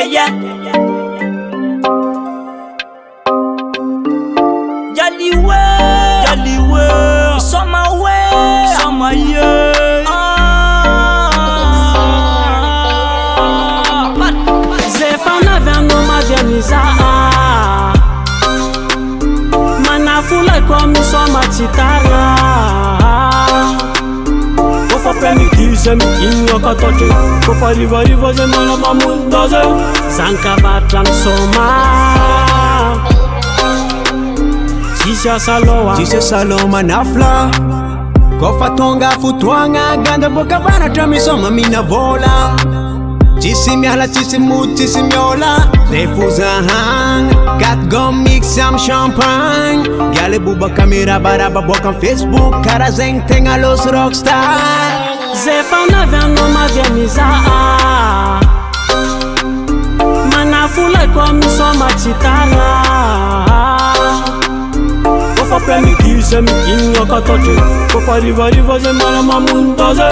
yeah. Jaliwe, it's on my way, it's on my way. Zefana vendo mavianiza manafula kwa misoma chitara. Kofa premitize mikinyo katote, kofa riva zemana mamundaze, zanka batran soma. Jisha saloma nafla kofa tonga futwanga ganda boka bana tramisoma mina vola. Jisimiala jisimiola refuza hang gat go mix some champagne. Gale buba kamera baraba boka Facebook kara zeng tenga los rockstar. Zefana vendo mavianiza manafula kwa misoma chitara. Kofa premitize mikinyo katote, kofa riva zemana mamundaze,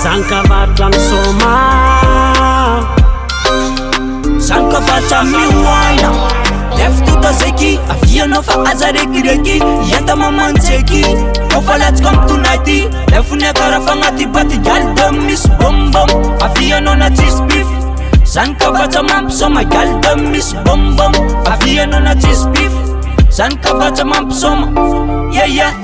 zanka batran soma. Zanka batran miwaina, left to the zeki, aviano fa azareki reki, yata mamanzeki. Kofa let's come tonighty, lefune karafangati bati gal dem miss bum bum, aviano na cheese beef. Zanka batran mampsoma gal dem miss bum bum, aviano na cheese beef. Zanka batran mampsoma, yeah.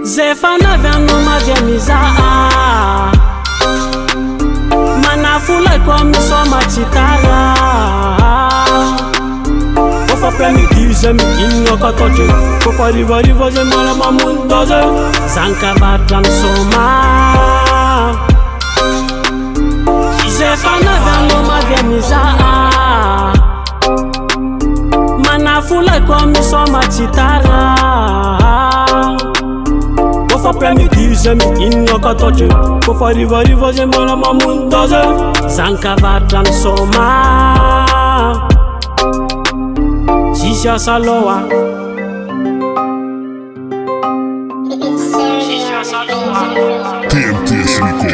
Zefana vendo mavianiza manafula kwa misoma chitara. Kofa premitize mikinyo katote, kofa riva zemana mamundaze, zanka batran soma. Zefana vendo mavianiza manafula kwa misoma chitara. Kofa premitize mikinyo katote, kofa riva zemana mamundaze, zanka batran soma. Shisha salowa, TNT Sneako.